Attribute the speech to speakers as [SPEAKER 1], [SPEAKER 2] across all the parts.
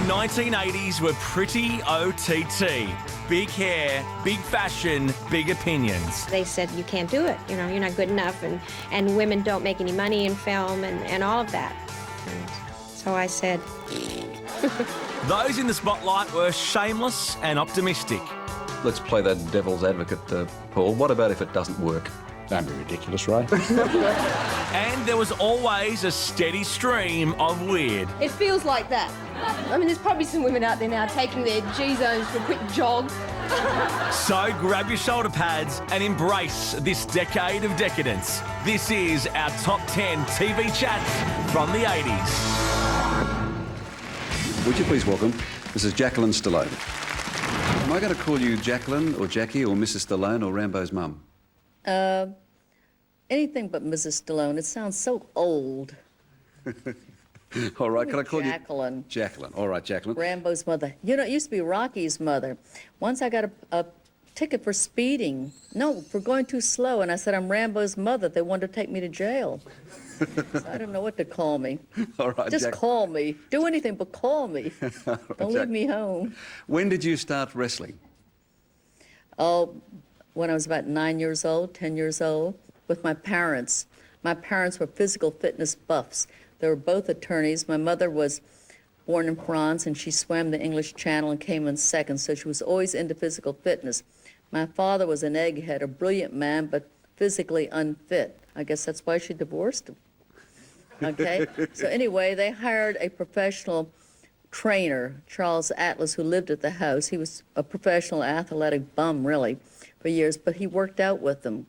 [SPEAKER 1] 1980s were pretty OTT. Big hair, big fashion, big opinions.
[SPEAKER 2] They said, you can't do it, you know, you're not good enough, and women don't make any money in film and all of that. And so I said...
[SPEAKER 1] Those in the spotlight were shameless and optimistic.
[SPEAKER 3] Let's play that devil's advocate, Paul. What about if it doesn't work?
[SPEAKER 4] Don't be ridiculous, Ray.
[SPEAKER 1] And there was always a steady stream of weird.
[SPEAKER 5] It feels like that. I mean, there's probably some women out there now taking their G-zones for a quick jog.
[SPEAKER 1] So grab your shoulder pads and embrace this decade of decadence. This is our top 10 TV chats from the 80s.
[SPEAKER 3] Would you please welcome Mrs. Jacqueline Stallone? Am I going to call you Jacqueline or Jackie or Mrs. Stallone or Rambo's mum?
[SPEAKER 6] Anything but Mrs. Stallone. It sounds so old.
[SPEAKER 3] All right, can I call
[SPEAKER 6] Jacqueline.
[SPEAKER 3] you? Jacqueline. All right, Jacqueline.
[SPEAKER 6] Rambo's mother. You know, it used to be Rocky's mother. Once I got a ticket for speeding. No, for going too slow. And I said, I'm Rambo's mother. They wanted to take me to jail. So I don't know what to call me.
[SPEAKER 3] All right,
[SPEAKER 6] Just call me. Do anything but call me. Don't leave me home.
[SPEAKER 3] When did you start wrestling?
[SPEAKER 6] Oh, when I was about 9 years old, 10 years old, with my parents. My parents were physical fitness buffs. They were both attorneys. My mother was born in France, and she swam the English Channel and came in second, so she was always into physical fitness. My father was an egghead, a brilliant man, but physically unfit. I guess that's why she divorced him. Okay? So anyway, they hired a professional trainer, Charles Atlas, who lived at the house. He was a professional athletic bum, really, for years, but he worked out with them.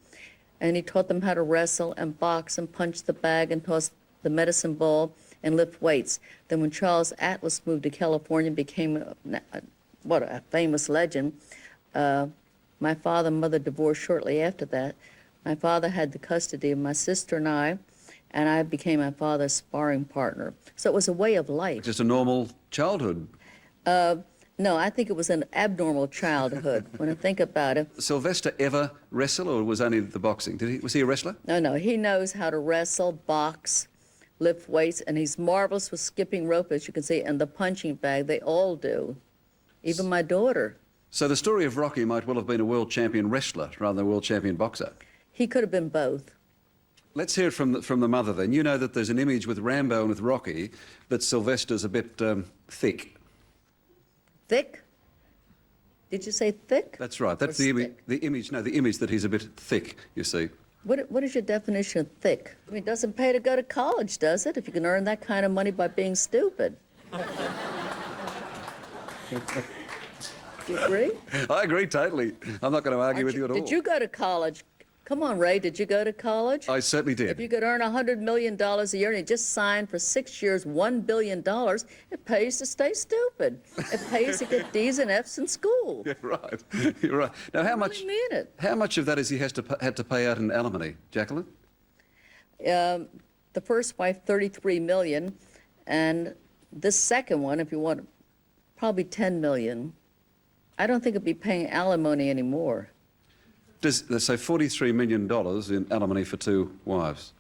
[SPEAKER 6] And he taught them how to wrestle and box and punch the bag and toss the medicine ball and lift weights. Then when Charles Atlas moved to California and became a famous legend, my father and mother divorced shortly after that. My father had the custody of my sister and I became my father's sparring partner. So it was a way of life.
[SPEAKER 3] Just a normal childhood?
[SPEAKER 6] No, I think it was an abnormal childhood when I think about it.
[SPEAKER 3] Sylvester ever wrestle, or was only the boxing? Was he a wrestler?
[SPEAKER 6] No, he knows how to wrestle, box, lift weights, and he's marvelous with skipping rope, as you can see, and the punching bag. They all do, even my daughter.
[SPEAKER 3] So the story of Rocky might well have been a world champion wrestler rather than a world champion boxer.
[SPEAKER 6] He could have been both.
[SPEAKER 3] Let's hear it from the mother then. You know that there's an image with Rambo and with Rocky that Sylvester's a bit thick.
[SPEAKER 6] Thick? Did you say thick?
[SPEAKER 3] That's right. That's the image. No, the image that he's a bit thick, you see.
[SPEAKER 6] What is your definition of thick? I mean, it doesn't pay to go to college, does it? If you can earn that kind of money by being stupid. Do you agree?
[SPEAKER 3] I agree totally. I'm not going to argue with you at all.
[SPEAKER 6] Did you go to college? Come on, Ray, did you go to college?
[SPEAKER 3] I certainly did.
[SPEAKER 6] If you could earn $100 million a year and you just signed for 6 years, $1 billion, it pays to stay stupid. It pays to get D's and F's in school.
[SPEAKER 3] You're right. You're right. Now, how much?
[SPEAKER 6] I really mean it.
[SPEAKER 3] How much of that is he had to pay out in alimony, Jacqueline?
[SPEAKER 6] The first wife, $33 million, and this second one, if you want, probably $10 million. I don't think he'll be paying alimony anymore.
[SPEAKER 3] So $43 million in alimony for two wives?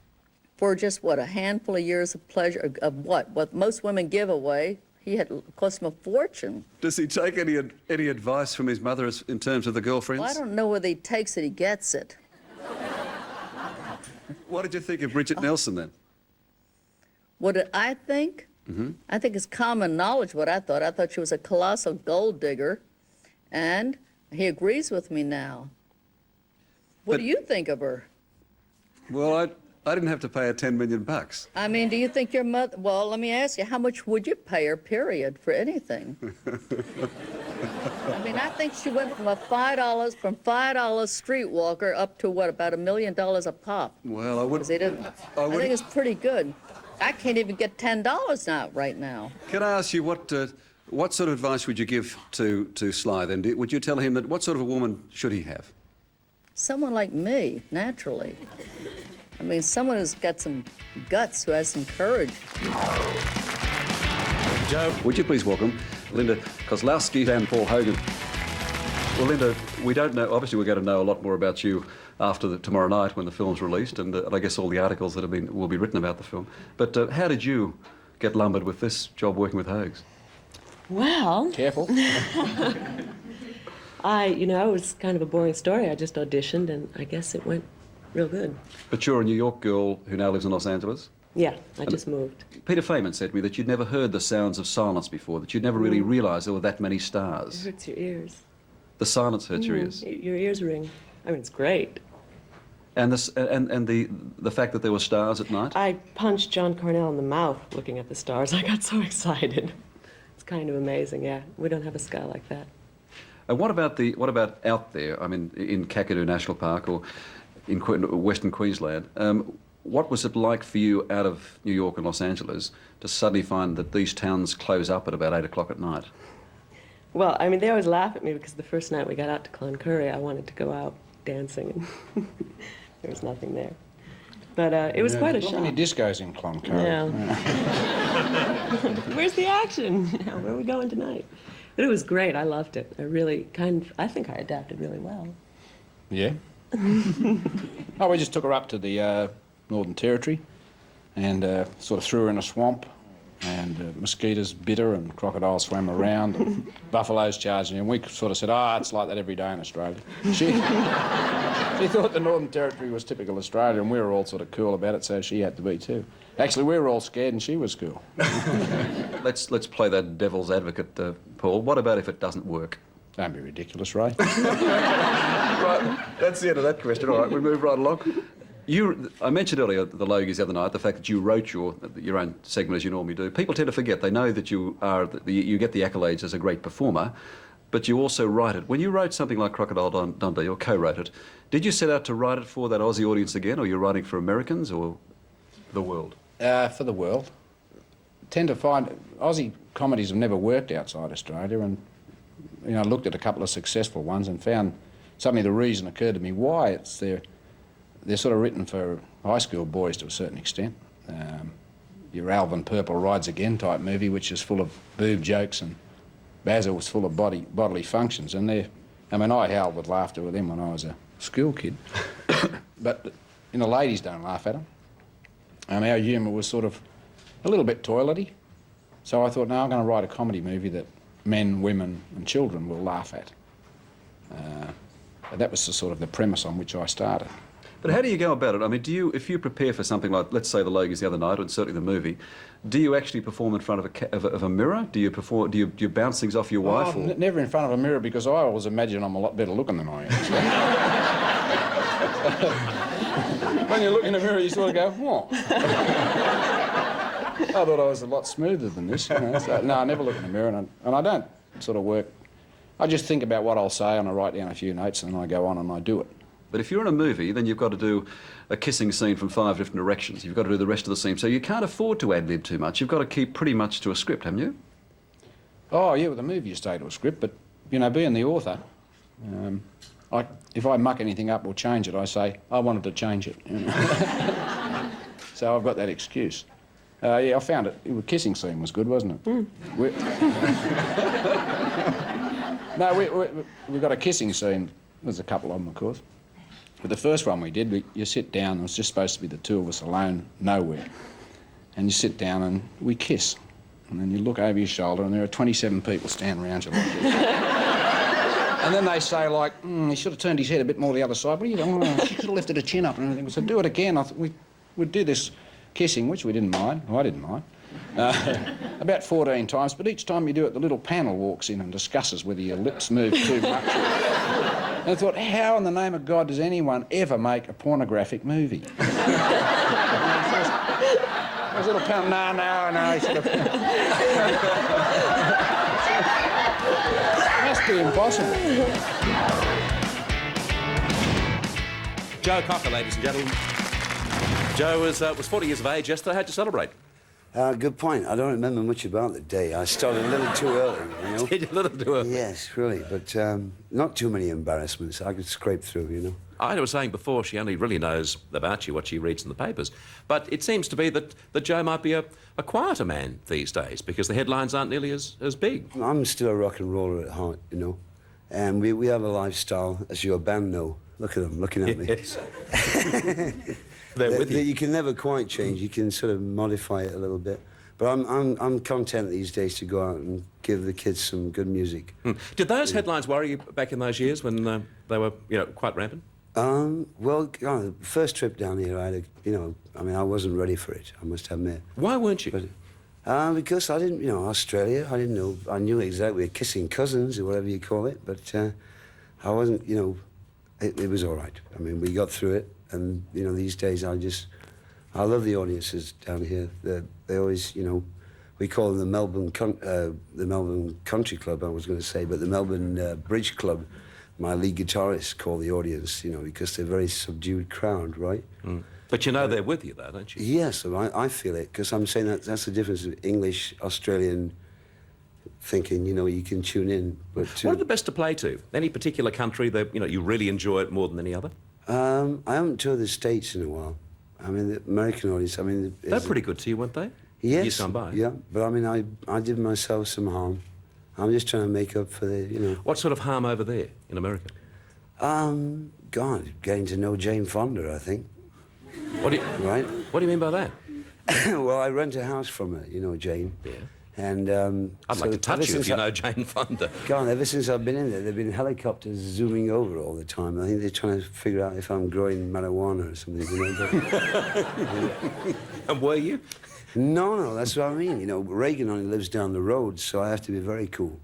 [SPEAKER 6] For just, what, a handful of years of pleasure, of what most women give away. He had cost him a fortune.
[SPEAKER 3] Does he take any advice from his mother in terms of the girlfriends?
[SPEAKER 6] Well, I don't know whether he takes it, he gets it.
[SPEAKER 3] What did you think of Bridget Nelson then?
[SPEAKER 6] What did I think? Mm-hmm. I think it's common knowledge what I thought. I thought she was a colossal gold digger, and he agrees with me now. What do you think of her?
[SPEAKER 3] Well, I didn't have to pay her $10 million.
[SPEAKER 6] I mean, do you think your mother... Well, let me ask you, how much would you pay her, period, for anything? I mean, I think she went from $5 streetwalker up to, what, about $1 million a pop?
[SPEAKER 3] Well, I
[SPEAKER 6] think it's pretty good. I can't even get $10 now, right now.
[SPEAKER 3] Can I ask you what sort of advice would you give to Sly then? Would you tell him that what sort of a woman should he have?
[SPEAKER 6] Someone like me, naturally. I mean, someone who's got some guts, who has some courage.
[SPEAKER 3] Joe, would you please welcome Linda Kozlowski and Paul Hogan. Well, Linda, we don't know, obviously we're going to know a lot more about you after tomorrow night when the film's released, and I guess all the articles that will be written about the film. But how did you get lumbered with this job working with Hogs?
[SPEAKER 4] Well,
[SPEAKER 7] Careful.
[SPEAKER 4] it was kind of a boring story. I just auditioned, and I guess it went real good.
[SPEAKER 3] But you're a New York girl who now lives in Los Angeles.
[SPEAKER 4] Yeah, I just moved.
[SPEAKER 3] Peter Feynman said to me that you'd never heard the sounds of silence before, that you'd never really realised there were that many
[SPEAKER 4] It
[SPEAKER 3] stars.
[SPEAKER 4] hurts your ears.
[SPEAKER 3] The silence hurts your ears.
[SPEAKER 4] Your ears ring. I mean, it's great.
[SPEAKER 3] And the fact that there were stars at night.
[SPEAKER 4] I punched John Cornell in the mouth looking at the stars. I got so excited. It's kind of amazing, yeah. We don't have a sky like that.
[SPEAKER 3] And what about out there? I mean, in Kakadu National Park or in Western Queensland. What was it like for you out of New York and Los Angeles to suddenly find that these towns close up at about 8 o'clock at night?
[SPEAKER 4] Well, I mean, they always laugh at me because the first night we got out to Cloncurry, I wanted to go out dancing, and there was nothing there. But it was quite a
[SPEAKER 7] Not
[SPEAKER 4] shock.
[SPEAKER 7] many discos in Cloncurry.
[SPEAKER 4] Yeah. Where's the action? Where are we going tonight? But it was great. I loved it. I think I adapted really well.
[SPEAKER 7] Yeah. Oh, we just took her up to the Northern Territory and sort of threw her in a swamp, and mosquitoes bit her and crocodiles swam around and buffaloes charged her, and we sort of said, it's like that every day in Australia. She thought the Northern Territory was typical Australia, and we were all sort of cool about it, so she had to be too. Actually, we were all scared and she was cool.
[SPEAKER 3] Let's play that devil's advocate, Paul. What about if it doesn't work?
[SPEAKER 7] Don't be ridiculous, Ray.
[SPEAKER 3] Right, that's the end of that question. All right, we move right along. I mentioned earlier the Logies the other night, the fact that you wrote your own segment as you normally do. People tend to forget. They know that you get the accolades as a great performer, but you also write it. When you wrote something like Crocodile Dundee, or co-wrote it, did you set out to write it for that Aussie audience again, or you're writing for Americans or the world?
[SPEAKER 7] For the world. Tend to find Aussie comedies have never worked outside Australia, and I looked at a couple of successful ones and found suddenly the reason occurred to me why they're sort of written for high school boys to a certain extent. Your Alvin Purple Rides Again type movie, which is full of boob jokes, and Basil was full of bodily functions, and I howled with laughter with them when I was a school kid. But ladies don't laugh at them. And our humour was sort of a little bit toilety. So I thought, no, I'm going to write a comedy movie that men, women and children will laugh at. That was the premise on which I started.
[SPEAKER 3] But how do you go about it? I mean, if you prepare for something like, let's say, the Logies the other night, and certainly the movie, do you actually perform in front of a mirror? Do you bounce things off your wife? Or?
[SPEAKER 7] Never in front of a mirror, because I always imagine I'm a lot better looking than I am. When you look in the mirror, you sort of go, what? I thought I was a lot smoother than this. So, no, I never look in the mirror, and I don't sort of work. I just think about what I'll say, and I write down a few notes, and then I go on and I do it.
[SPEAKER 3] But if you're in a movie, then you've got to do a kissing scene from 5 different directions. You've got to do the rest of the scene. So you can't afford to ad-lib too much. You've got to keep pretty much to a script, haven't you? Oh,
[SPEAKER 7] yeah, with a movie you stay to a script, but, being the author, if I muck anything up or change it, I say, I wanted to change it. So I've got that excuse. I found it. The kissing scene was good, wasn't it? Mm. We got a kissing scene. There's a couple of them, of course. But the first one we did, you sit down, and it was just supposed to be the two of us alone, nowhere. And you sit down and we kiss. And then you look over your shoulder and there are 27 people standing around you like this. And then they say, like, he should have turned his head a bit more the other side. What are you doing? She could have lifted her chin up and everything. We said, do it again. I thought we'd do this kissing, which we didn't mind. I didn't mind. About 14 times, but each time you do it, the little panel walks in and discusses whether your lips move too much. And I thought, how in the name of God does anyone ever make a pornographic movie? There's a little panel, no, sort of... Must be impossible.
[SPEAKER 8] Joe Cocker, ladies and gentlemen. Joe was 40 years of age yesterday. How'd you celebrate?
[SPEAKER 9] Good point. I don't remember much about the day. I started a little too early,
[SPEAKER 8] Did you a little too early?
[SPEAKER 9] Yes, really, but not too many embarrassments. I could scrape through,
[SPEAKER 8] I was saying before, she only really knows about you what she reads in the papers. But it seems to be that Joe might be a quieter man these days because the headlines aren't nearly as big.
[SPEAKER 9] I'm still a rock and roller at heart, And we have a lifestyle, as your band know. Look at them looking at me.
[SPEAKER 8] Yes. They're with you.
[SPEAKER 9] You can never quite change. You can sort of modify it a little bit. But I'm content these days to go out and give the kids some good music.
[SPEAKER 8] Did those headlines worry you back in those years when they were, quite rampant?
[SPEAKER 9] Well, the first trip down here, I wasn't ready for it, I must admit.
[SPEAKER 8] Why weren't you?
[SPEAKER 9] But, because I didn't, Australia, I didn't know, I knew exactly, kissing cousins or whatever you call it, but I wasn't, it was all right. I mean, we got through it, and, these days I love the audiences down here. They always, we call them the Melbourne Country Club, I was going to say, but the Melbourne Bridge Club. My lead guitarist call the audience, because they're a very subdued crowd, right?
[SPEAKER 8] But they're with you, though, don't you?
[SPEAKER 9] Yes, I feel it, because I'm saying that's the difference of English, Australian thinking, you can tune in. But
[SPEAKER 8] what are the best to play to? Any particular country that, you really enjoy it more than any other?
[SPEAKER 9] I haven't toured the States in a while. I mean, the American audience,
[SPEAKER 8] They're pretty good to you, weren't they?
[SPEAKER 9] Yes.
[SPEAKER 8] Years gone by.
[SPEAKER 9] Yeah, but I did myself some harm. I'm just trying to make up for the,
[SPEAKER 8] What sort of harm over there in America?
[SPEAKER 9] God, getting to know Jane Fonda, I think. Right?
[SPEAKER 8] What do you mean by that?
[SPEAKER 9] Well, I rent a house from her, Jane.
[SPEAKER 8] Yeah.
[SPEAKER 9] And
[SPEAKER 8] I'd like to touch you if you know Jane Fonda.
[SPEAKER 9] God, ever since I've been in there, there've been helicopters zooming over all the time. I think they're trying to figure out if I'm growing marijuana or something,
[SPEAKER 8] And were you?
[SPEAKER 9] No, that's what I mean. Reagan only lives down the road, so I have to be very cool.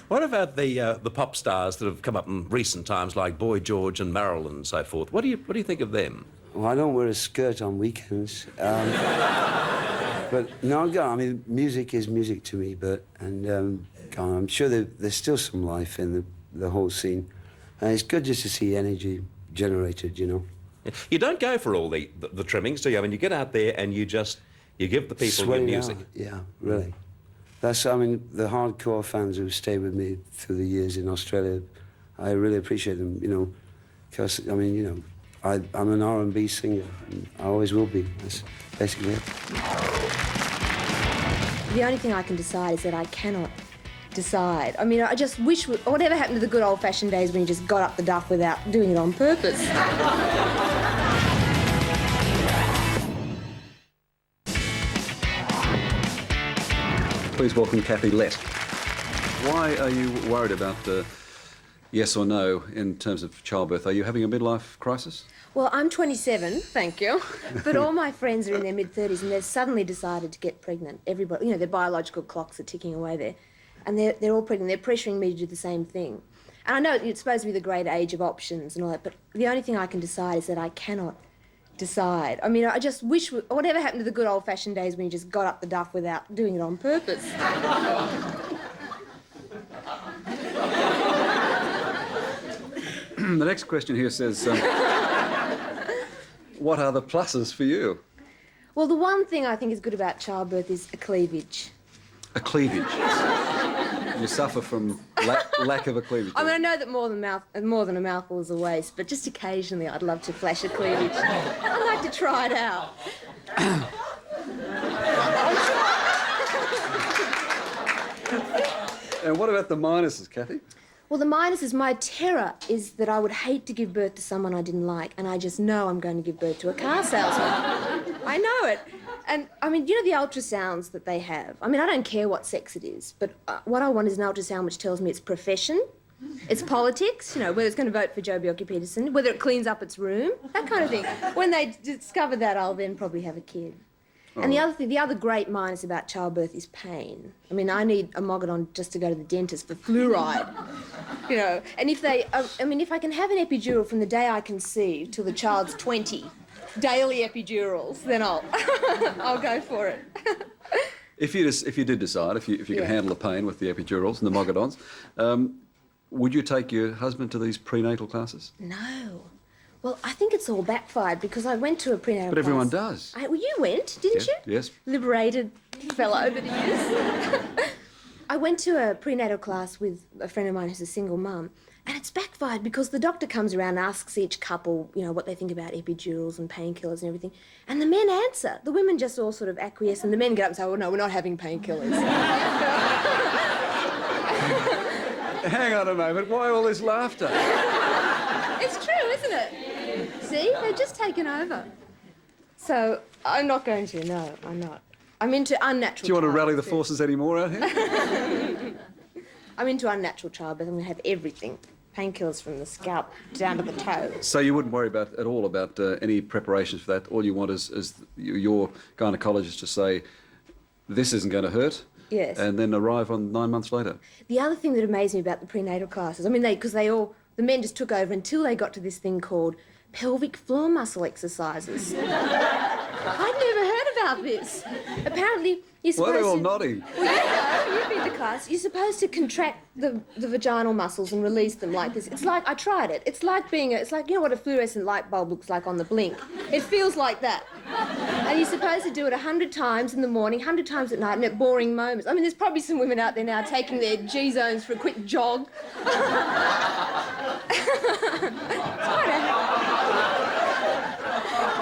[SPEAKER 8] What about the pop stars that have come up in recent times, like Boy George and Merrill and so forth? What do you think of them?
[SPEAKER 9] Well, I don't wear a skirt on weekends. But no, God, music is music to me. God, I'm sure there's still some life in the whole scene, and it's good just to see energy generated.
[SPEAKER 8] You don't go for all the trimmings, do you? I mean, you get out there and you give the people your music.
[SPEAKER 9] Yeah, really. That's, the hardcore fans who stayed with me through the years in Australia, I really appreciate them, because, I'm an R&B singer, and I always will be. That's basically it.
[SPEAKER 2] The only thing I can decide is that I cannot decide. I just wish, whatever happened to the good old-fashioned days when you just got up the duff without doing it on purpose.
[SPEAKER 3] Please welcome Kathy Lett. Why are you worried about yes or no in terms of childbirth? Are you having a midlife crisis?
[SPEAKER 2] Well, I'm 27, thank you, but all my friends are in their mid-30s and they've suddenly decided to get pregnant. Everybody, their biological clocks are ticking away there. And they're all pregnant. They're pressuring me to do the same thing. And I know it's supposed to be the great age of options and all that, but the only thing I can decide is that I cannot decide. I just wish, whatever happened to the good old-fashioned days when you just got up the duff without doing it on purpose.
[SPEAKER 3] The next question here says, what are the pluses for you?
[SPEAKER 2] Well, the one thing I think is good about childbirth is a cleavage.
[SPEAKER 3] A cleavage. You suffer from lack of a cleavage.
[SPEAKER 2] I know that more than a mouthful is a waste, but just occasionally I'd love to flash a cleavage. I'd like to try it out.
[SPEAKER 3] And what about the minuses, Kathy?
[SPEAKER 2] Well, the minus is my terror is that I would hate to give birth to someone I didn't like, and I just know I'm going to give birth to a car salesman. I know it. And, the ultrasounds that they have. I don't care what sex it is, but what I want is an ultrasound which tells me its profession, its politics, whether it's going to vote for Joe Bjelke-Petersen, whether it cleans up its room, that kind of thing. When they discover that, I'll then probably have a kid. And the other great minus about childbirth is pain. I need a Mogadon just to go to the dentist for fluoride, And if if I can have an epidural from the day I conceive till the child's 20, daily epidurals, then I'll go for it.
[SPEAKER 3] If you did decide, if you could handle the pain with the epidurals and the Mogadons, would you take your husband to these prenatal classes?
[SPEAKER 2] No. Well, I think it's all backfired because I went to a prenatal class.
[SPEAKER 3] But everyone does.
[SPEAKER 2] Well, you went, didn't you?
[SPEAKER 3] Yes.
[SPEAKER 2] Liberated fellow that he is. I went to a prenatal class with a friend of mine who's a single mum, and it's backfired because the doctor comes around and asks each couple, what they think about epidurals and painkillers and everything, and the men answer. The women just all sort of acquiesce, and the men get up and say, well, no, we're not having painkillers.
[SPEAKER 3] Hang on a moment, why all this laughter?
[SPEAKER 2] It's true, isn't it? See, they've just taken over. So I'm not going to, no, I'm not. I'm into unnatural
[SPEAKER 3] Do you want to
[SPEAKER 2] childbirth.
[SPEAKER 3] rally the forces anymore out here?
[SPEAKER 2] I'm into unnatural childbirth. I'm going to have everything. Painkillers from the scalp down to the toe.
[SPEAKER 3] So you wouldn't worry at all about any preparations for that? All you want is your gynaecologist to say, this isn't going to hurt?
[SPEAKER 2] Yes.
[SPEAKER 3] And then arrive on 9 months later?
[SPEAKER 2] The other thing that amazed me about the prenatal classes, I mean, because the men just took over until they got to this thing called pelvic floor muscle exercises. I'd never heard about this. Apparently, you're supposed
[SPEAKER 3] Why are they all
[SPEAKER 2] to...
[SPEAKER 3] nodding?
[SPEAKER 2] Well, you know, you've been to class. You're supposed to contract the vaginal muscles and release them like this. It's like, I tried it. It's like it's like, you know what a fluorescent light bulb looks like on the blink? It feels like that. And you're supposed to do it 100 times in the morning, 100 times at night, and at boring moments. I mean, there's probably some women out there now taking their G-zones for a quick jog.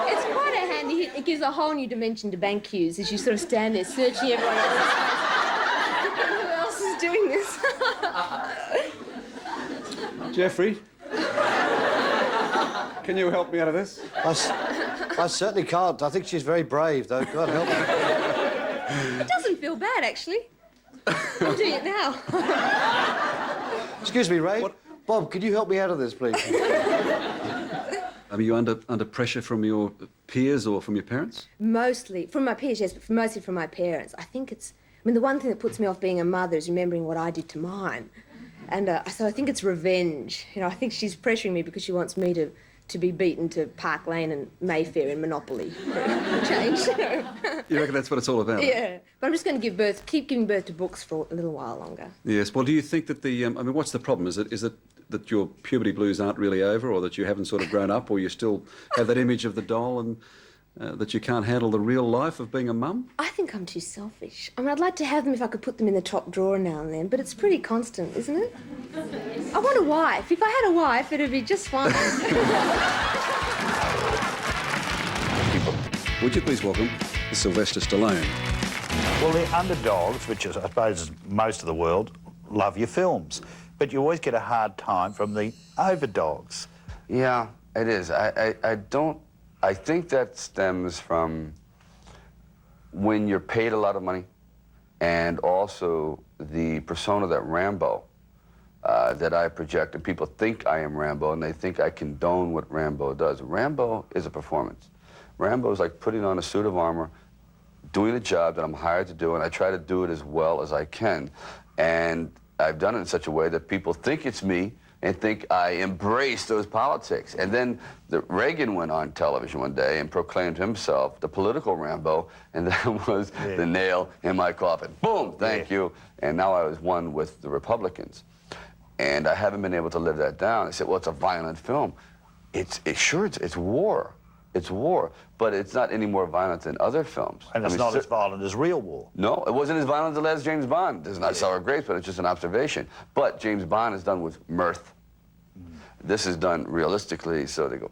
[SPEAKER 2] It's quite a handy hit. It gives a whole new dimension to bank queues as you sort of stand there searching everyone else's face. Who else is doing this?
[SPEAKER 3] Jeffrey? Can you help me out of this?
[SPEAKER 10] I certainly can't. I think she's very brave, though. God help me.
[SPEAKER 2] It doesn't feel bad, actually. I'm doing it now.
[SPEAKER 10] Excuse me, Ray. What? Bob, could you help me out of this, please?
[SPEAKER 3] Are you under pressure from your peers or from your parents?
[SPEAKER 2] Mostly from my peers, yes, but mostly from my parents. I mean, the one thing that puts me off being a mother is remembering what I did to mine. And so I think it's revenge. You know, I think she's pressuring me because she wants me to be beaten to Park Lane and Mayfair in Monopoly for a change.
[SPEAKER 3] You reckon that's what it's all about?
[SPEAKER 2] Yeah. But I'm just going to keep giving birth to books for a little while longer.
[SPEAKER 3] Yes. Well, do you think that I mean, what's the problem? Is it that your puberty blues aren't really over, or that you haven't sort of grown up, or you still have that image of the doll and that you can't handle the real life of being a mum?
[SPEAKER 2] I think I'm too selfish. I mean, I'd like to have them if I could put them in the top drawer now and then, but it's pretty constant, isn't it? I want a wife. If I had a wife, it'd be just fine.
[SPEAKER 3] Would you please welcome Sylvester Stallone?
[SPEAKER 11] Well, the underdogs, which is, I suppose, most of the world, love your films. But you always get a hard time from the overdogs.
[SPEAKER 9] Yeah, it is. I think that stems from when you're paid a lot of money, and also the persona that Rambo, that I project, and people think I am Rambo, and they think I condone what Rambo does. Rambo is a performance. Rambo is like putting on a suit of armor, doing a job that I'm hired to do, and I try to do it as well as I can. And I've done it in such a way that people think it's me and think I embrace those politics. And then Reagan went on television one day and proclaimed himself the political Rambo, and that was the nail in my coffin. Boom, thank you. And now I was one with the Republicans. And I haven't been able to live that down. I said, well, it's a violent film. It's war. It's war, but it's not any more violent than other films.
[SPEAKER 11] And it's not as violent as real war.
[SPEAKER 9] No, it wasn't as violent as the last James Bond. It's not sour grapes, but it's just an observation. But James Bond is done with mirth. This is done realistically, so they go,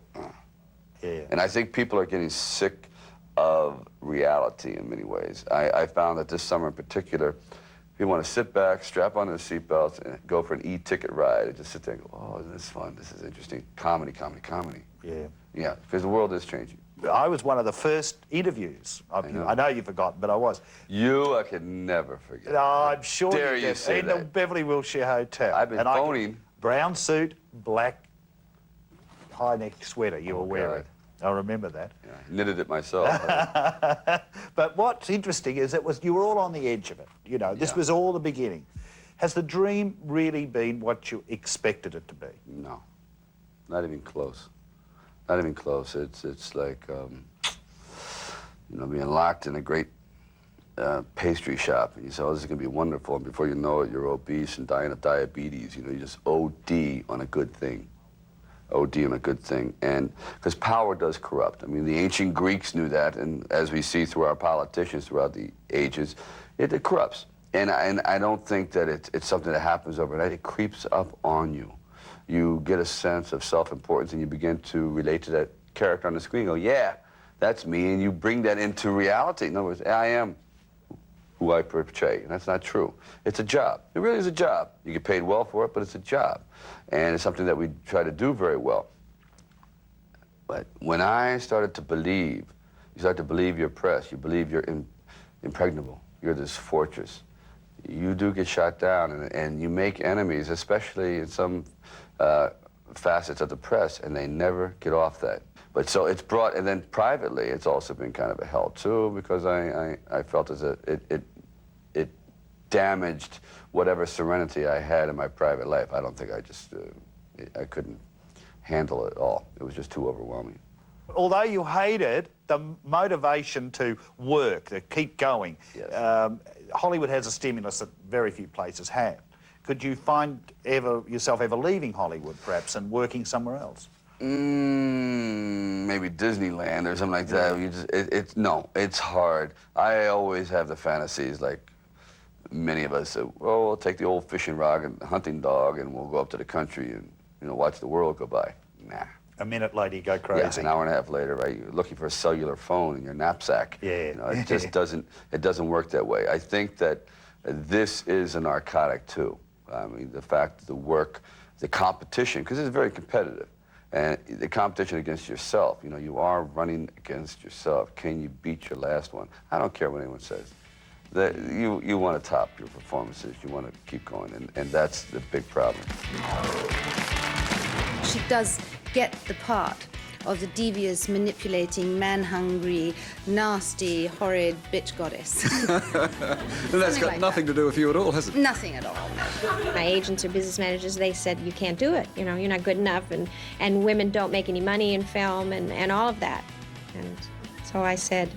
[SPEAKER 11] Yeah.
[SPEAKER 9] And I think people are getting sick of reality in many ways. I found that this summer in particular, people want to sit back, strap on their seatbelts, and go for an e-ticket ride and just sit there and go, oh, isn't this fun? This is interesting. Comedy, comedy, comedy.
[SPEAKER 11] Yeah.
[SPEAKER 9] Yeah, because the world is changing.
[SPEAKER 11] I was one of the first interviews. I know you've forgotten, but I was.
[SPEAKER 9] I could never forget.
[SPEAKER 11] No, I'm sure
[SPEAKER 9] Dare
[SPEAKER 11] you
[SPEAKER 9] you
[SPEAKER 11] did.
[SPEAKER 9] say
[SPEAKER 11] In the
[SPEAKER 9] that.
[SPEAKER 11] Beverly Wilshire Hotel.
[SPEAKER 9] I've been phoning.
[SPEAKER 11] Brown suit, black high-neck sweater you were wearing. I remember that.
[SPEAKER 9] Yeah, I knitted it myself.
[SPEAKER 11] But what's interesting is you were all on the edge of it. You know, this was all the beginning. Has the dream really been what you expected it to be?
[SPEAKER 9] No, not even close. Not even close. It's like, being locked in a great pastry shop, and you say, oh, this is going to be wonderful, and before you know it, you're obese and dying of diabetes. You just OD on a good thing. OD on a good thing. And because power does corrupt. I mean, the ancient Greeks knew that, and as we see through our politicians throughout the ages, it corrupts. And I don't think that it's something that happens overnight. It creeps up on you. You get a sense of self-importance, and you begin to relate to that character on the screen. Go, yeah, that's me, and you bring that into reality. In other words, I am who I portray, and that's not true. It's a job. It really is a job. You get paid well for it, but it's a job, and it's something that we try to do very well. But when I started to believe
[SPEAKER 12] You start to believe you're pressed. You believe you're impregnable. You're this fortress. You do get shot down, and you make enemies, especially in some facets of the press, and they never get off that. But so it's brought, and then privately, it's also been kind of a hell too, because I felt as it damaged whatever serenity I had in my private life. I don't think I couldn't handle it all. It was just too overwhelming.
[SPEAKER 11] Although you hated the motivation to work, to keep going,
[SPEAKER 12] yes.
[SPEAKER 11] Hollywood has a stimulus that very few places have. Could you find yourself ever leaving Hollywood, perhaps, and working somewhere else?
[SPEAKER 12] Maybe Disneyland or something like that. You just, no, it's hard. I always have the fantasies, like many of us, well, we'll take the old fishing rod and hunting dog and we'll go up to the country and, you know, watch the world go by. Nah.
[SPEAKER 11] A minute later, you go crazy.
[SPEAKER 12] Yeah, an hour and a half later, right? You're looking for a cellular phone in your knapsack.
[SPEAKER 11] Yeah.
[SPEAKER 12] You know, it just doesn't work that way. I think that this is a narcotic too. I mean, the fact, the work, the competition, because it's very competitive. And the competition against yourself, you know, you are running against yourself. Can you beat your last one? I don't care what anyone says. That you want to top your performances. You want to keep going, and that's the big problem.
[SPEAKER 13] She does get the part of the devious, manipulating, man-hungry, nasty, horrid bitch goddess.
[SPEAKER 3] That's got nothing to do with you at all, has it?
[SPEAKER 13] Nothing at all, no.
[SPEAKER 2] My agents or business managers, they said, you can't do it. You know, you're not good enough, and women don't make any money in film, and all of that. And so I said...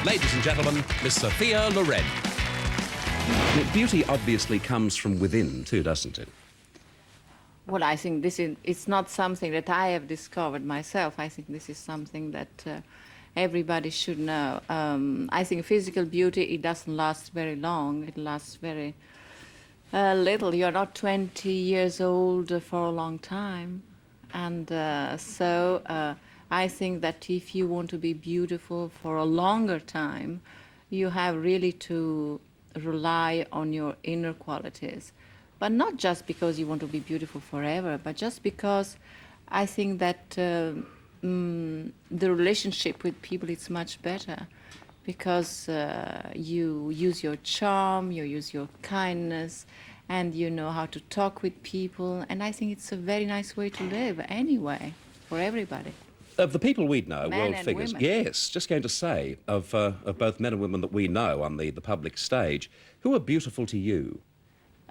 [SPEAKER 8] Ladies and gentlemen, Miss Sophia Loren. Beauty obviously comes from within too, doesn't it?
[SPEAKER 14] Well, I think it's not something that I have discovered myself. I think this is something that everybody should know. I think physical beauty, it doesn't last very long. It lasts very little. You're not 20 years old for a long time. And so I think that if you want to be beautiful for a longer time, you have really to rely on your inner qualities. But not just because you want to be beautiful forever, but just because I think that the relationship with people is much better because you use your charm, you use your kindness, and you know how to talk with people. And I think it's a very nice way to live anyway, for everybody.
[SPEAKER 8] Of the people we know,
[SPEAKER 14] Men
[SPEAKER 8] world
[SPEAKER 14] and
[SPEAKER 8] figures,
[SPEAKER 14] women.
[SPEAKER 8] yes, just going to say, of both men and women that we know on the public stage, who are beautiful to you?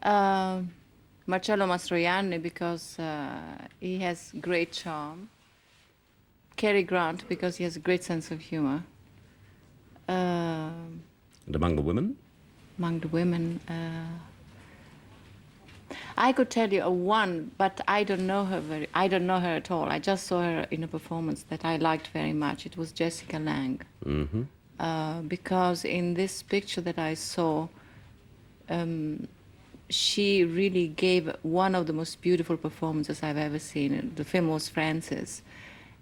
[SPEAKER 14] Marcello Mastroianni, because he has great charm. Cary Grant, because he has a great sense of humor.
[SPEAKER 8] And among the women?
[SPEAKER 14] Among the women, I could tell you one, but I don't know her at all. I just saw her in a performance that I liked very much. It was Jessica Lange.
[SPEAKER 8] Mm-hmm.
[SPEAKER 14] Because in this picture that I saw, she really gave one of the most beautiful performances I've ever seen. The film was Frances.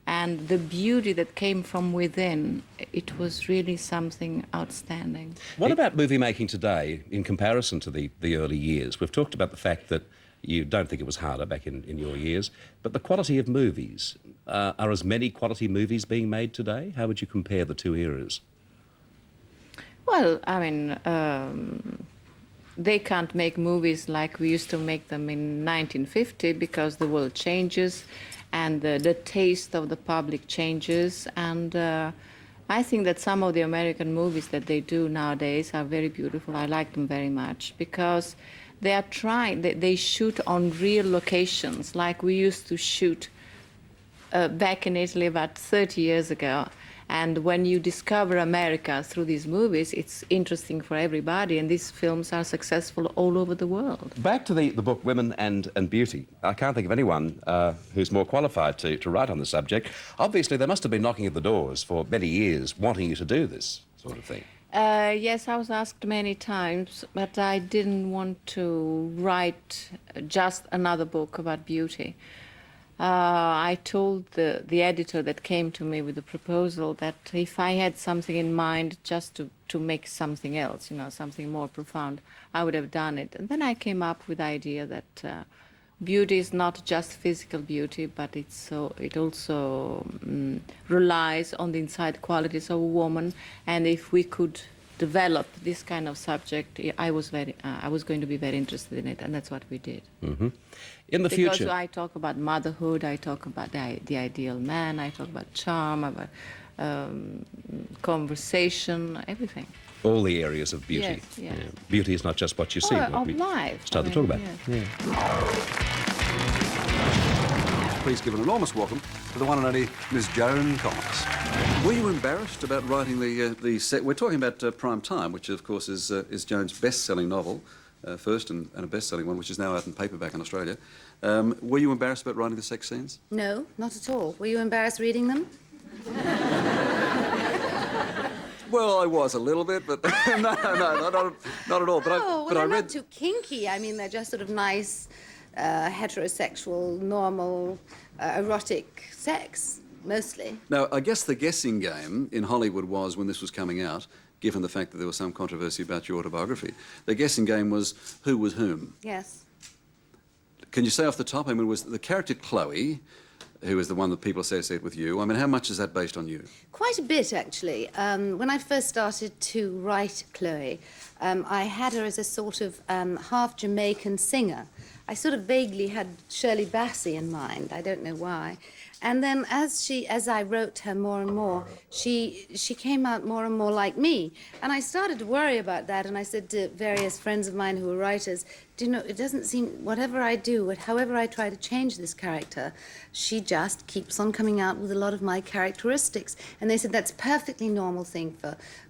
[SPEAKER 14] And the beauty that came from within, it was really something outstanding.
[SPEAKER 8] What about movie making today in comparison to the early years? We've talked about the fact that you don't think it was harder back in your years, but the quality of movies, are as many quality movies being made today? How would you compare the two eras?
[SPEAKER 14] Well, I mean, they can't make movies like we used to make them in 1950 because the world changes and the taste of the public changes. And I think that some of the American movies that they do nowadays are very beautiful. I like them very much because they are trying, they shoot on real locations like we used to shoot back in Italy about 30 years ago. And when you discover America through these movies, it's interesting for everybody, and these films are successful all over the world.
[SPEAKER 8] Back to the book Women and Beauty. I can't think of anyone who's more qualified to write on the subject. Obviously, they must have been knocking at the doors for many years, wanting you to do this sort of thing.
[SPEAKER 14] Yes, I was asked many times, but I didn't want to write just another book about beauty. I told the editor that came to me with the proposal that if I had something in mind just to make something else, something more profound, I would have done it. And then I came up with the idea that beauty is not just physical beauty, but it also relies on the inside qualities of a woman. And if we could develop this kind of subject, I was going to be very interested in it, and that's what we did.
[SPEAKER 8] Mm-hmm. In the
[SPEAKER 14] because
[SPEAKER 8] future,
[SPEAKER 14] I talk about motherhood, I talk about the ideal man, I talk about charm, about conversation, everything.
[SPEAKER 8] all the areas of beauty.
[SPEAKER 14] Yes, yes.
[SPEAKER 8] Yeah. Beauty is not just what you see.
[SPEAKER 14] Of
[SPEAKER 8] what we
[SPEAKER 14] life.
[SPEAKER 8] started to talk about.
[SPEAKER 14] Yes.
[SPEAKER 3] Please give an enormous welcome to the one and only Miss Joan Collins. Were you embarrassed about writing the set? We're talking about Prime Time, which of course is Joan's best-selling novel, first and a best-selling one, which is now out in paperback in Australia. Were you embarrassed about writing the sex scenes?
[SPEAKER 13] No, not at all. Were you embarrassed reading them?
[SPEAKER 3] Well, I was a little bit, but no, not at all. But
[SPEAKER 13] Oh, well,
[SPEAKER 3] but
[SPEAKER 13] they're
[SPEAKER 3] I read.
[SPEAKER 13] not too kinky. I mean, they're just sort of nice, heterosexual, normal, erotic sex, mostly.
[SPEAKER 3] Now, I guess the guessing game in Hollywood was, when this was coming out, given the fact that there was some controversy about your autobiography, the guessing game was who was whom.
[SPEAKER 13] Yes.
[SPEAKER 3] Can you say off the top, I mean, was the character Chloe, who is the one that people associate with you, I mean, how much is that based on you?
[SPEAKER 13] Quite a bit, actually. When I first started to write Chloe, I had her as a sort of half Jamaican singer. I sort of vaguely had Shirley Bassey in mind. I don't know why. And then as I wrote her more and more, she came out more and more like me. And I started to worry about that, and I said to various friends of mine who were writers, do you know, it doesn't seem, whatever I do, however I try to change this character, she just keeps on coming out with a lot of my characteristics. And they said that's a perfectly normal thing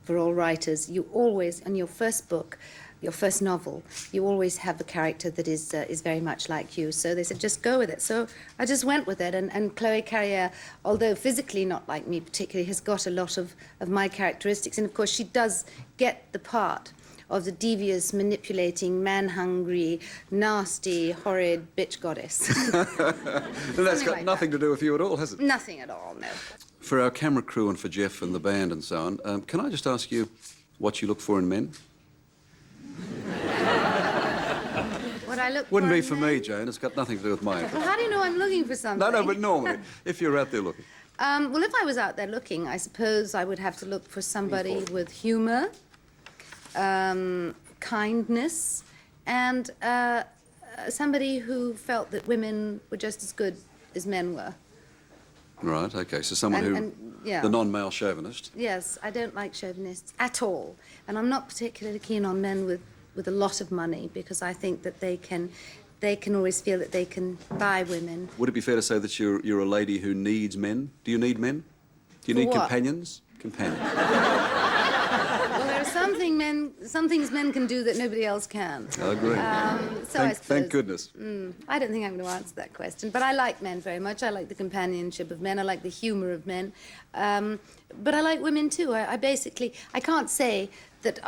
[SPEAKER 13] for all writers. You always, on your first book, your first novel, you always have a character that is very much like you. So they said, just go with it. So I just went with it. And Chloe Carrier, although physically not like me particularly, has got a lot of my characteristics. And of course, she does get the part of the devious, manipulating, man-hungry, nasty, horrid bitch goddess.
[SPEAKER 3] That's got
[SPEAKER 13] like
[SPEAKER 3] nothing to do with you at all, has it?
[SPEAKER 13] Nothing at all, no.
[SPEAKER 3] For our camera crew and for Jeff and the band and so on, can I just ask you what you look for in men?
[SPEAKER 13] What I look
[SPEAKER 3] Wouldn't
[SPEAKER 13] for
[SPEAKER 3] be
[SPEAKER 13] in
[SPEAKER 3] for
[SPEAKER 13] men?
[SPEAKER 3] me, Jane. It's got nothing to do with my
[SPEAKER 13] Well, how do you know I'm looking for something?
[SPEAKER 3] No, but normally, if you're out there looking.
[SPEAKER 13] Well, if I was out there looking, I suppose I would have to look for somebody with humour, kindness, and somebody who felt that women were just as good as men were.
[SPEAKER 3] Right, okay, so someone
[SPEAKER 13] yeah.
[SPEAKER 3] the non-male chauvinist.
[SPEAKER 13] Yes, I don't like chauvinists at all. And I'm not particularly keen on men with a lot of money, because I think that they can always feel that they can buy women.
[SPEAKER 3] Would it be fair to say that you're a lady who needs men? Do you need men? Do you
[SPEAKER 13] For
[SPEAKER 3] need
[SPEAKER 13] what?
[SPEAKER 3] companions? Companions.
[SPEAKER 13] Well, there are some things men can do that nobody else can.
[SPEAKER 3] I agree.
[SPEAKER 13] So I suppose,
[SPEAKER 3] Thank goodness.
[SPEAKER 13] I don't think I'm going to answer that question, but I like men very much. I like the companionship of men. I like the humour of men. But I like women too. I can't say that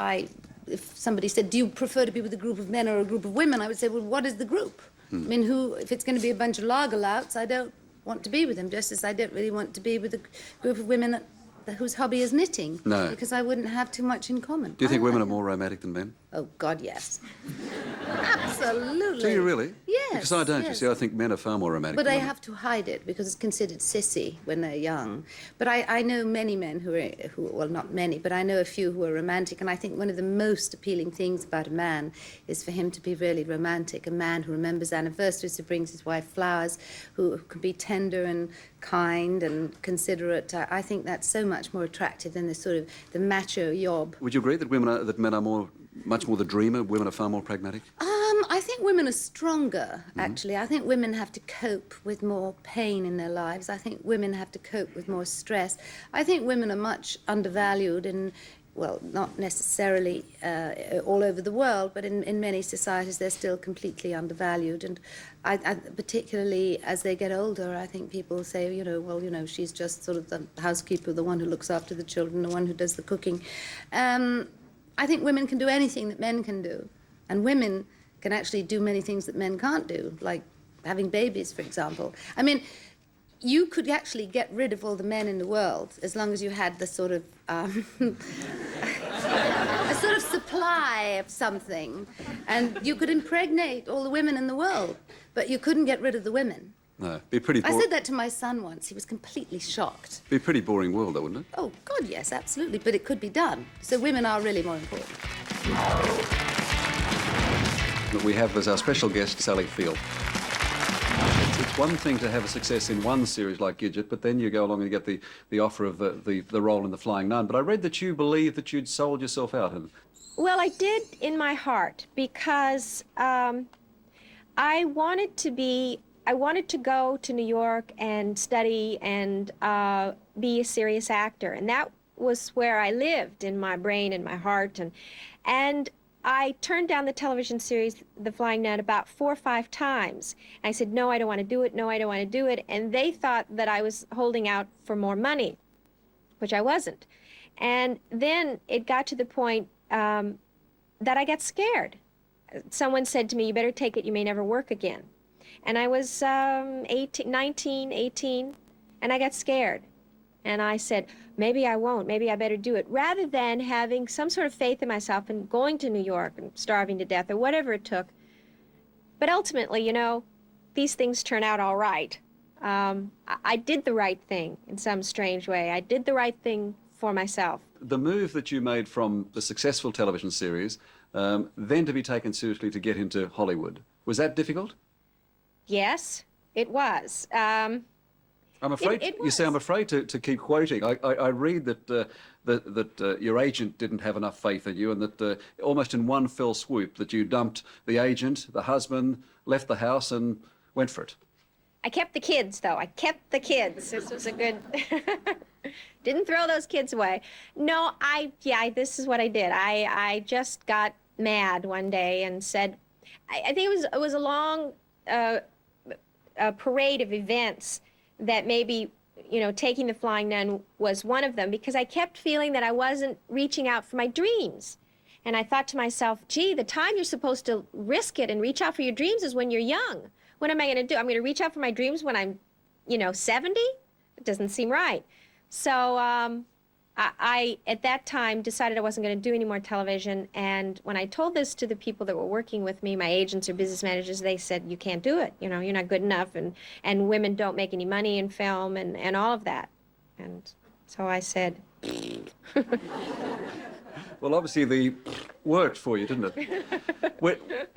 [SPEAKER 13] if somebody said, do you prefer to be with a group of men or a group of women? I would say, well, what is the group? I mean, if it's going to be a bunch of lager louts, I don't want to be with them, just as I don't really want to be with a group of women whose hobby is knitting.
[SPEAKER 3] No.
[SPEAKER 13] Because I wouldn't have too much in common.
[SPEAKER 3] Do you think women are more romantic than men?
[SPEAKER 13] Oh, God, yes. Absolutely.
[SPEAKER 3] Do you really?
[SPEAKER 13] Yes.
[SPEAKER 3] Because I don't. You
[SPEAKER 13] yes.
[SPEAKER 3] see, I think men are far more romantic.
[SPEAKER 13] But
[SPEAKER 3] than
[SPEAKER 13] they
[SPEAKER 3] women.
[SPEAKER 13] have to hide it because it's considered sissy when they're young. But I know many men well, not many, but I know a few who are romantic, and I think one of the most appealing things about a man is for him to be really romantic, a man who remembers anniversaries, who brings his wife flowers, who can be tender and kind and considerate. I think that's so much more attractive than the macho yob.
[SPEAKER 3] Would you agree that men are much more the dreamer? Women are far more pragmatic?
[SPEAKER 13] I think women are stronger, actually. I think women have to cope with more pain in their lives. I think women have to cope with more stress. I think women are much undervalued well, not necessarily all over the world, but in many societies they're still completely undervalued. And I particularly as they get older, I think people say, she's just sort of the housekeeper, the one who looks after the children, the one who does the cooking. I think women can do anything that men can do. And women can actually do many things that men can't do, like having babies, for example. I mean, you could actually get rid of all the men in the world as long as you had the sort of a sort of supply of something, and you could impregnate all the women in the world, but you couldn't get rid of the women.
[SPEAKER 3] No, be pretty.
[SPEAKER 13] I said that to my son once. He was completely shocked.
[SPEAKER 3] Be a pretty boring world, though, wouldn't it?
[SPEAKER 13] Oh God, yes, absolutely. But it could be done. So women are really more important.
[SPEAKER 3] We have as our special guest Sally Field. It's one thing to have a success in one series like Gidget, but then you go along and you get the offer of the role in The Flying Nun. But I read that you believed that you'd sold yourself out.
[SPEAKER 2] Well, I did in my heart, because I wanted to go to New York and study and be a serious actor, and that was where I lived, in my brain and my heart, and I turned down the television series The Flying Nun about 4 or 5 times. I said, no, I don't want to do it, no, I don't want to do it, and they thought that I was holding out for more money, which I wasn't. And then it got to the point that I got scared. Someone said to me, you better take it, you may never work again. And I was 19, 18, and I got scared. And I said, maybe I won't, maybe I better do it, rather than having some sort of faith in myself and going to New York and starving to death or whatever it took. But ultimately, you know, these things turn out all right. I did the right thing in some strange way. I did the right thing for myself.
[SPEAKER 3] The move that you made from the successful television series, then to be taken seriously to get into Hollywood, was that difficult?
[SPEAKER 2] Yes, it was.
[SPEAKER 3] I'm afraid, you say, I'm afraid to keep quoting. I read that your agent didn't have enough faith in you, and that almost in one fell swoop that you dumped the agent, the husband, left the house and went for it.
[SPEAKER 2] I kept the kids, though. I kept the kids. This was a good... Didn't throw those kids away. No, this is what I did. I just got mad one day and said... I think it was a long parade of events that maybe, you know, taking The Flying Nun was one of them, because I kept feeling that I wasn't reaching out for my dreams. And I thought to myself, gee, the time you're supposed to risk it and reach out for your dreams is when you're young. What am I going to do? I'm going to reach out for my dreams when I'm, 70? It doesn't seem right. So I, at that time, decided I wasn't going to do any more television. And when I told this to the people that were working with me, my agents or business managers, they said, you can't do it. You're not good enough. And women don't make any money in film and all of that. And so I said...
[SPEAKER 3] Well, obviously, worked for you, didn't it?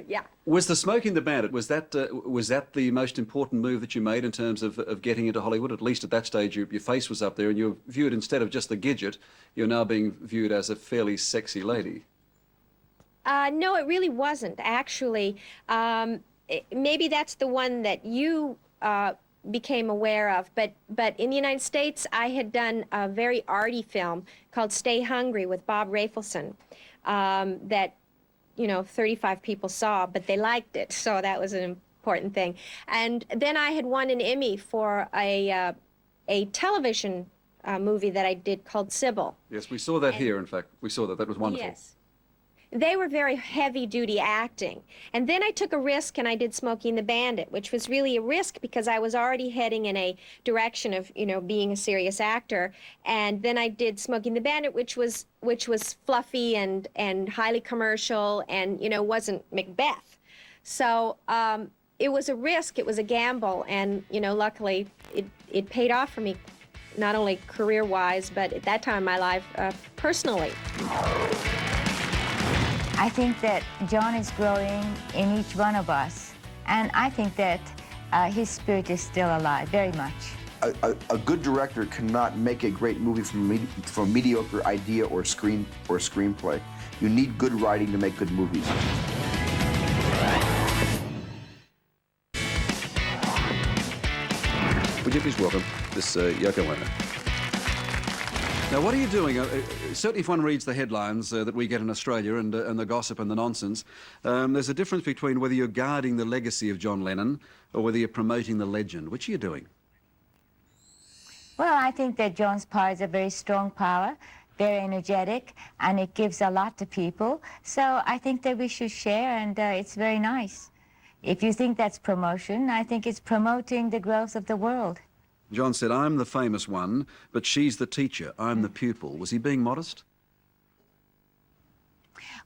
[SPEAKER 2] Yeah.
[SPEAKER 3] Was the Smoking the Bandit, was that the most important move that you made in terms of getting into Hollywood? At least at that stage, your face was up there, and you were viewed, instead of just the Gidget, you're now being viewed as a fairly sexy lady.
[SPEAKER 2] No, it really wasn't, actually. Maybe that's the one that you became aware of, but in the United States, I had done a very arty film called Stay Hungry with Bob Rafelson that 35 people saw, but they liked it, so that was an important thing. And then I had won an Emmy for a television movie that I did called Sybil.
[SPEAKER 3] Yes, we saw that here, in fact. We saw that. That was wonderful.
[SPEAKER 2] Yes. They were very heavy-duty acting. And then I took a risk and I did Smoking the Bandit, which was really a risk because I was already heading in a direction of, being a serious actor. And then I did Smoking the Bandit, which was fluffy and highly commercial and, wasn't Macbeth. So it was a risk, it was a gamble, and, luckily it paid off for me, not only career-wise, but at that time in my life, personally.
[SPEAKER 15] I think that John is growing in each one of us, and I think that his spirit is still alive, very much.
[SPEAKER 16] A good director cannot make a great movie from a mediocre idea or screenplay. You need good writing to make good movies.
[SPEAKER 3] Would you please welcome this Yoko Ono? Now, what are you doing? Certainly, if one reads the headlines that we get in Australia and the gossip and the nonsense, there's a difference between whether you're guarding the legacy of John Lennon or whether you're promoting the legend. Which are you doing?
[SPEAKER 15] Well, I think that John's power is a very strong power, very energetic, and it gives a lot to people. So I think that we should share, and it's very nice. if you think that's promotion, I think it's promoting the growth of the world.
[SPEAKER 3] John said, I'm the famous one, but she's the teacher. I'm the pupil. Was he being modest?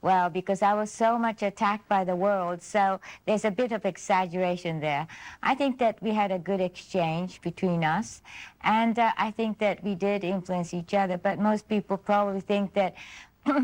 [SPEAKER 15] Well, because I was so much attacked by the world, so there's a bit of exaggeration there. I think that we had a good exchange between us, and I think that we did influence each other, but most people probably think that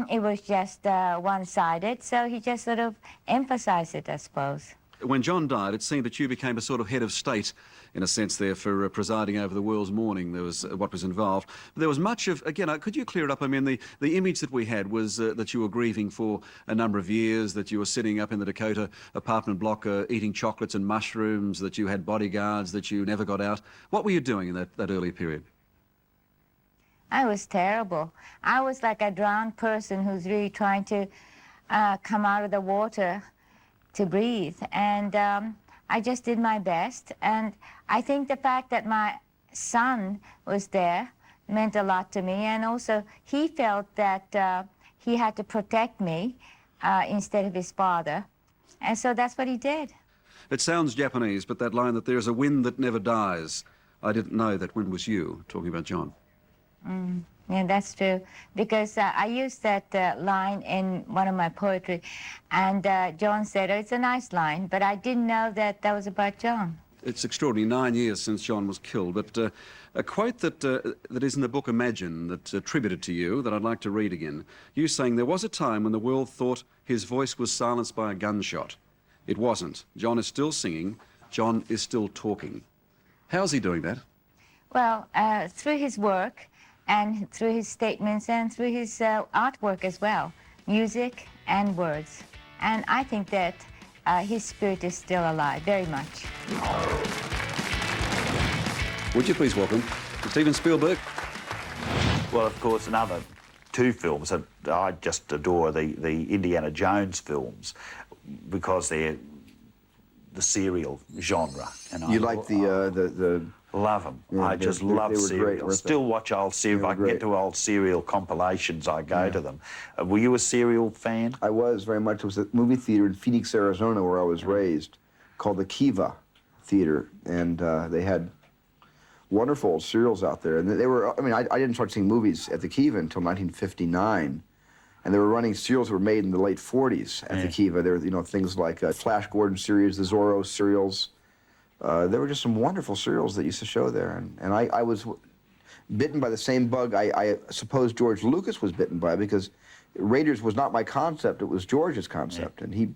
[SPEAKER 15] it was just one-sided, so he just sort of emphasized it, I suppose.
[SPEAKER 3] When John died, it seemed that you became a sort of head of state, in a sense there, for presiding over the world's mourning. There was what was involved. But there was much of, again, could you clear it up? I mean, the image that we had was that you were grieving for a number of years, that you were sitting up in the Dakota apartment block eating chocolates and mushrooms, that you had bodyguards, that you never got out. What were you doing in that early period?
[SPEAKER 15] I was terrible. I was like a drowned person who's really trying to come out of the water to breathe, and I just did my best, and I think the fact that my son was there meant a lot to me, and also he felt that he had to protect me instead of his father, and so that's what he did.
[SPEAKER 3] It sounds Japanese, but that line that there's a wind that never dies, I didn't know that wind was you, talking about John.
[SPEAKER 15] Yeah, that's true, because I used that line in one of my poetry, and John said, oh, it's a nice line, but I didn't know that that was about John.
[SPEAKER 3] It's extraordinary, 9 years since John was killed, but a quote that is in the book Imagine, that's attributed to you, that I'd like to read again. You saying, there was a time when the world thought his voice was silenced by a gunshot. It wasn't. John is still singing. John is still talking. How's he doing that?
[SPEAKER 15] Well, through his work, and through his statements, and through his artwork as well, music and words. And I think that his spirit is still alive, very much.
[SPEAKER 3] Would you please welcome Steven Spielberg?
[SPEAKER 11] Well, of course, another two films that I just adore, the Indiana Jones films, because they're the serial genre. And
[SPEAKER 16] You like the
[SPEAKER 11] love them.
[SPEAKER 16] Yeah,
[SPEAKER 11] I just
[SPEAKER 16] they
[SPEAKER 11] love
[SPEAKER 16] were great,
[SPEAKER 11] serials.
[SPEAKER 16] weren't they?
[SPEAKER 11] Still watch old serial. If I can get to old serial compilations, I go to them. Were you a serial fan?
[SPEAKER 16] I was very much. It was a movie theater in Phoenix, Arizona, where I was raised, called the Kiva Theater, and they had wonderful serials out there. And they were. I mean, I didn't start seeing movies at the Kiva until 1959. And they were running serials that were made in the late 40s at the Kiva. There were, things like Flash Gordon series, the Zorro serials. There were just some wonderful serials that used to show there. And I was bitten by the same bug I suppose George Lucas was bitten by, because Raiders was not my concept, it was George's concept. And he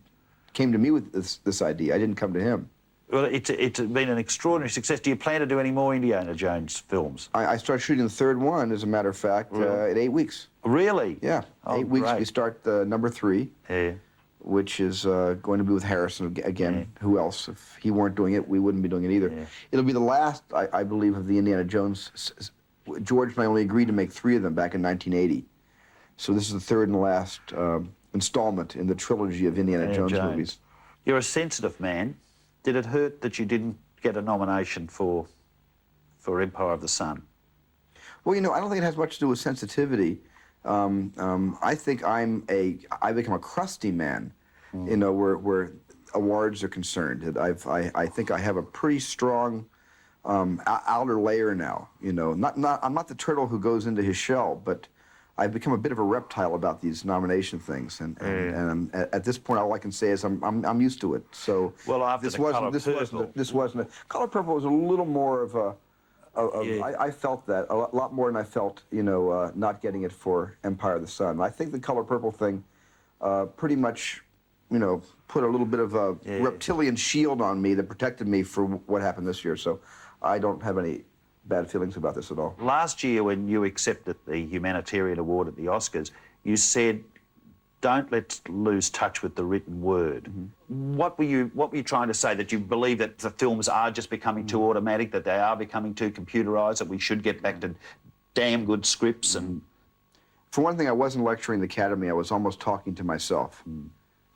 [SPEAKER 16] came to me with this idea. I didn't come to him.
[SPEAKER 11] Well, it's been an extraordinary success. Do you plan to do any more Indiana Jones films?
[SPEAKER 16] I started shooting the third one, as a matter of fact, in 8 weeks.
[SPEAKER 11] Really?
[SPEAKER 16] Yeah.
[SPEAKER 11] Oh,
[SPEAKER 16] 8 weeks,
[SPEAKER 11] great.
[SPEAKER 16] we start number 3.
[SPEAKER 11] Yeah.
[SPEAKER 16] Which is going to be with Harrison again.
[SPEAKER 11] Yeah.
[SPEAKER 16] Who else? If he weren't doing it, we wouldn't be doing it either.
[SPEAKER 11] Yeah.
[SPEAKER 16] It'll be the last, I believe, of the Indiana Jones. George and I only agreed to make 3 of them back in 1980. So this is the third and last installment in the trilogy of Indiana Jones movies.
[SPEAKER 11] You're a sensitive man. Did it hurt that you didn't get a nomination for Empire of the Sun?
[SPEAKER 16] Well, I don't think it has much to do with sensitivity. I think I become a crusty man, where awards are concerned. I think I have a pretty strong outer layer now. I'm not the turtle who goes into his shell, but I've become a bit of a reptile about these nomination things. And at this point, all I can say is I'm used to it. So
[SPEAKER 11] well, after
[SPEAKER 16] this wasn't Color Purple was a little more of a. I felt that a lot more than I felt, not getting it for Empire of the Sun. I think the Color Purple thing pretty much, put a little bit of a reptilian shield on me that protected me for what happened this year. So I don't have any bad feelings about this at all.
[SPEAKER 11] Last year, when you accepted the humanitarian award at the Oscars, you said, "Don't let's lose touch with the written word." Mm-hmm. What were you trying to say? That you believe that the films are just becoming too automatic, that they are becoming too computerised, that we should get back to damn good scripts? And
[SPEAKER 16] for one thing, I wasn't lecturing the Academy. I was almost talking to myself.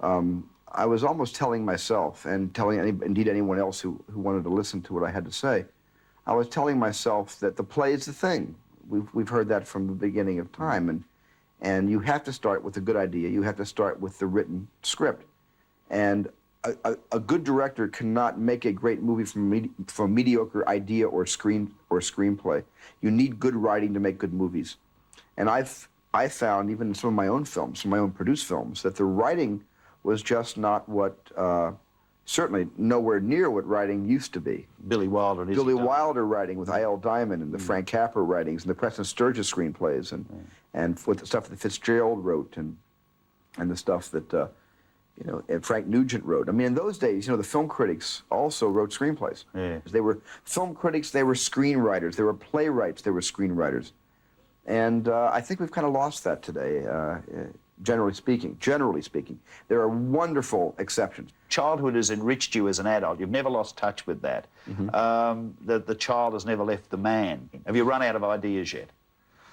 [SPEAKER 16] I was almost telling myself, and telling indeed anyone else who wanted to listen to what I had to say, I was telling myself that the play is the thing. We've heard that from the beginning of time, and you have to start with a good idea. You have to start with the written script. And a good director cannot make a great movie from a mediocre idea or screenplay. You need good writing to make good movies. And I found, even in some of my own films, some of my own produced films, that the writing was just not what, certainly nowhere near what writing used to be.
[SPEAKER 11] Billy Wilder.
[SPEAKER 16] Billy Wilder writing with I.L. Diamond and the Frank Capra writings and the Preston Sturges screenplays and with the stuff that Fitzgerald wrote and the stuff that you know, and Frank Nugent wrote. I mean, in those days, you know, the film critics also wrote screenplays.
[SPEAKER 11] Yeah.
[SPEAKER 16] They were film critics, they were screenwriters, they were playwrights, they were screenwriters. And I think we've kind of lost that today, generally speaking. Generally speaking. There are wonderful exceptions.
[SPEAKER 11] Childhood has enriched you as an adult. You've never lost touch with that. The child has never left the man. Have you run out of ideas yet?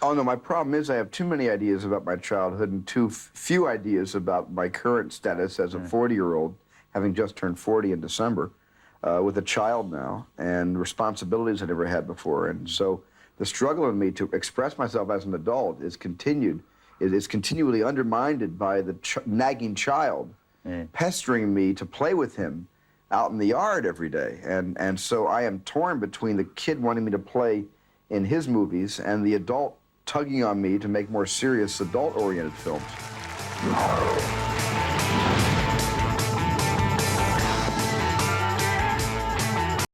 [SPEAKER 16] Oh, no, my problem is I have too many ideas about my childhood and too few ideas about my current status as a 40-year-old, having just turned 40 in December, with a child now, and responsibilities I never had before. And so the struggle in me to express myself as an adult is continued. It is continually undermined by the nagging child pestering me to play with him out in the yard every day. And so I am torn between the kid wanting me to play in his movies and the adult tugging on me to make more serious adult-oriented films.